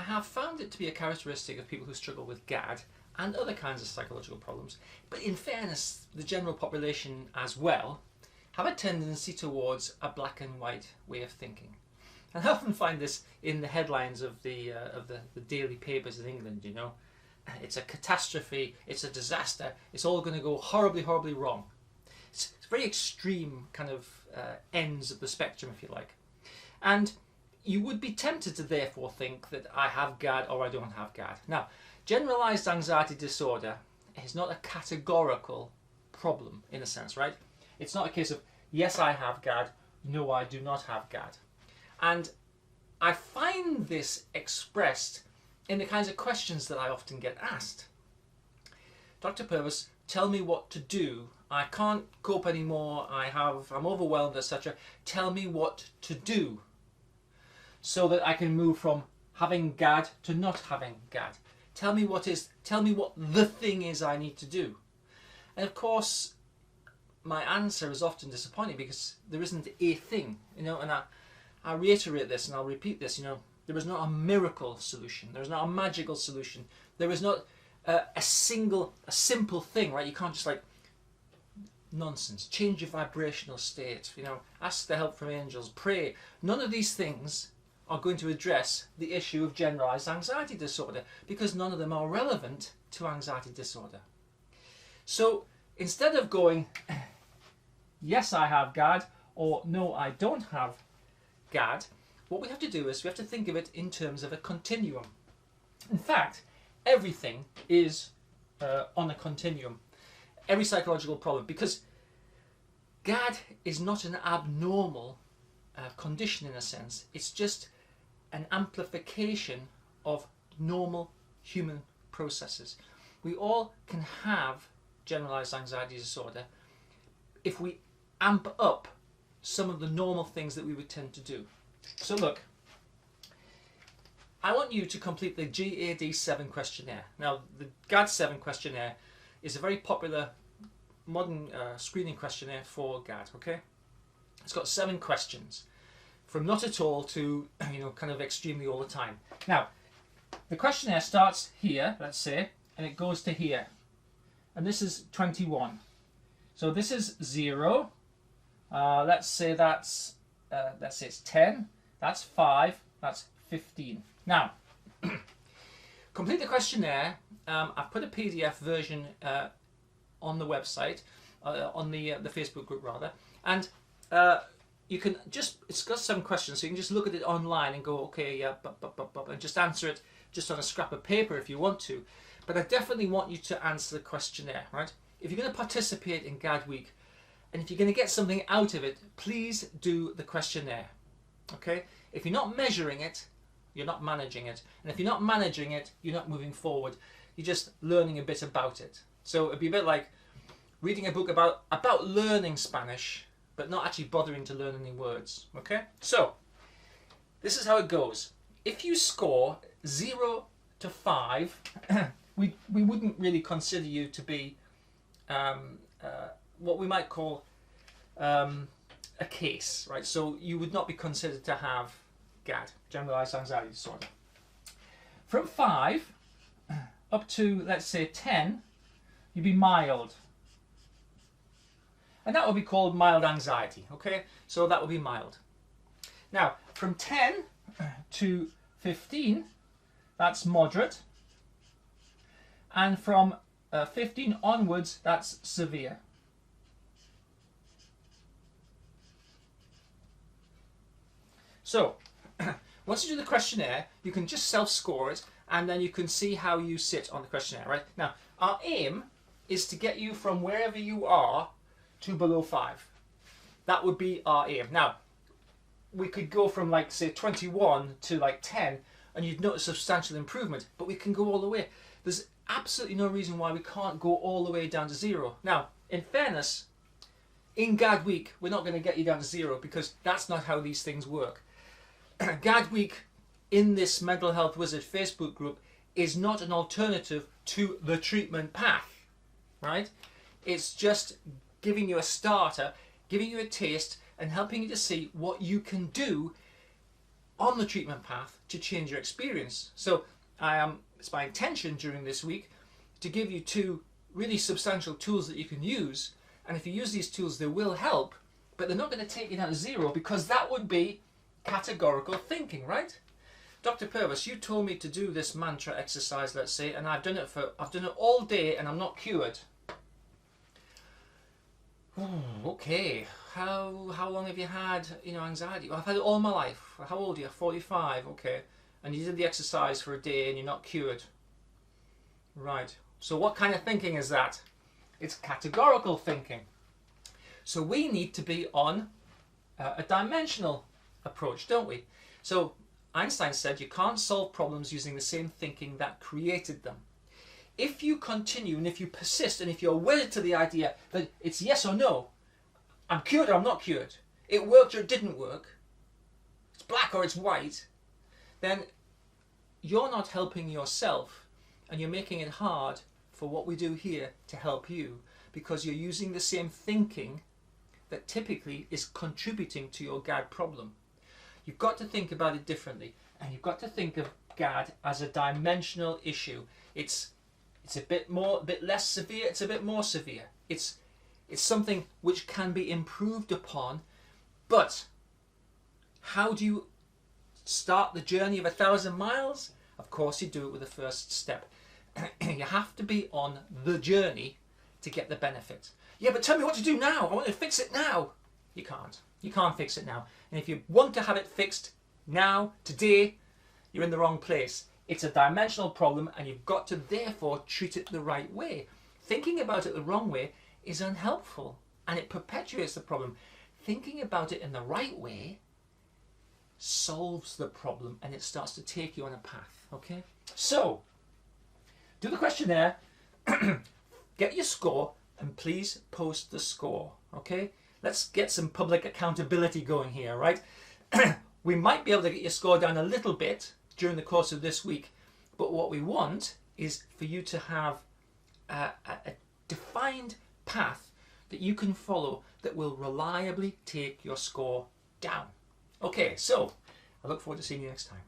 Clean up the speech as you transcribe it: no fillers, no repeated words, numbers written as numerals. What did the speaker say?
have found it to be a characteristic of people who struggle with GAD and other kinds of psychological problems, but in fairness, the general population as well have a tendency towards a black and white way of thinking. And I often find this in the headlines of the daily papers in England, you know. It's a catastrophe, it's a disaster, it's all going to go horribly, horribly wrong. It's very extreme kind of ends of the spectrum, if you like. And you would be tempted to therefore think that I have GAD or I don't have GAD. Now, generalized anxiety disorder is not a categorical problem in a sense, right? It's not a case of, yes, I have GAD, no, I do not have GAD. And I find this expressed in the kinds of questions that I often get asked. Dr. Purvis, tell me what to do. I can't cope anymore, I'm overwhelmed, etc. Tell me what to do so that I can move from having GAD to not having GAD. Tell me what the thing is I need to do. And of course, my answer is often disappointing because there isn't a thing, you know, and I reiterate this and I'll repeat this, you know, there is not a miracle solution, there is not a magical solution, there is not a simple thing, right? You can't just like, nonsense, change your vibrational state, you know, ask the help from angels, pray. None of these things are going to address the issue of generalized anxiety disorder because none of them are relevant to anxiety disorder. So instead of going, yes, I have GAD, or no, I don't have GAD, what we have to do is we have to think of it in terms of a continuum. In fact, everything is on a continuum. Every psychological problem, because GAD is not an abnormal condition in a sense, it's just an amplification of normal human processes. We all can have generalized anxiety disorder if we amp up some of the normal things that we would tend to do. So look, I want you to complete the GAD7 questionnaire. Now, the GAD7 questionnaire is a very popular modern screening questionnaire for GAD, okay? It's got 7 questions, from not at all to, you know, kind of extremely all the time. Now, the questionnaire starts here, let's say, and it goes to here. And this is 21. So this is 0. Let's say it's 10. That's 5. That's 15. Now, complete the questionnaire. I've put a PDF version on the website, on the Facebook group rather, and you can just, it's got 7 questions, so you can just look at it online and go, okay, yeah, and just answer it just on a scrap of paper if you want to. But I definitely want you to answer the questionnaire, right? If you're going to participate in GAD Week, and if you're going to get something out of it, please do the questionnaire, okay? If you're not measuring it, you're not managing it. And if you're not managing it, you're not moving forward. You're just learning a bit about it. So it'd be a bit like reading a book about learning Spanish, but not actually bothering to learn any words, okay? So, this is how it goes. If you score 0 to 5, we wouldn't really consider you to be what we might call a case, right? So you would not be considered to have GAD, generalized anxiety disorder. From 5 up to, let's say, 10, you'd be mild. And that would be called mild anxiety, okay? So that would be mild. Now, from 10 to 15, that's moderate. And from 15 onwards, that's severe. So, once you do the questionnaire, you can just self-score it, and then you can see how you sit on the questionnaire, right? Now, our aim is to get you from wherever you are to below 5. That would be our aim. Now, we could go from, like, say, 21 to, like, 10, and you'd notice substantial improvement, but we can go all the way. There's absolutely no reason why we can't go all the way down to 0. Now, in fairness, in GAD Week, we're not going to get you down to 0 because that's not how these things work. GAD Week in this Mental Health Wizard Facebook group is not an alternative to the treatment path, right? It's just giving you a starter, giving you a taste, and helping you to see what you can do on the treatment path to change your experience. So it's my intention during this week to give you 2 really substantial tools that you can use, and if you use these tools they will help, but they're not going to take you down to 0, because that would be categorical thinking, right? Dr. Purvis, you told me to do this mantra exercise, let's say, and I've done it all day and I'm not cured. Okay, how long have you had, anxiety? Well, I've had it all my life. How old are you? 45, okay. And you did the exercise for a day and you're not cured. Right. So what kind of thinking is that? It's categorical thinking. So we need to be on a dimensional approach, don't we? So Einstein said you can't solve problems using the same thinking that created them. If you continue and if you persist and if you're wedded to the idea that it's yes or no, I'm cured or I'm not cured, it worked or it didn't work, it's black or it's white, then you're not helping yourself and you're making it hard for what we do here to help you, because you're using the same thinking that typically is contributing to your GAD problem. You've got to think about it differently, and you've got to think of GAD as a dimensional issue. It's a bit less severe, it's a bit more severe. It's something which can be improved upon, but how do you start the journey of 1,000 miles? Of course you do it with the first step. You have to be on the journey to get the benefit. Yeah, but tell me what to do now. I want to fix it now. You can't. You can't fix it now. And if you want to have it fixed now, today, you're in the wrong place. It's a dimensional problem and you've got to therefore treat it the right way. Thinking about it the wrong way is unhelpful and it perpetuates the problem. Thinking about it in the right way solves the problem and it starts to take you on a path. Okay? So, do the questionnaire, get your score, and please post the score. Okay? Let's get some public accountability going here, right? We might be able to get your score down a little bit during the course of this week, but what we want is for you to have a defined path that you can follow that will reliably take your score down. Okay, so I look forward to seeing you next time.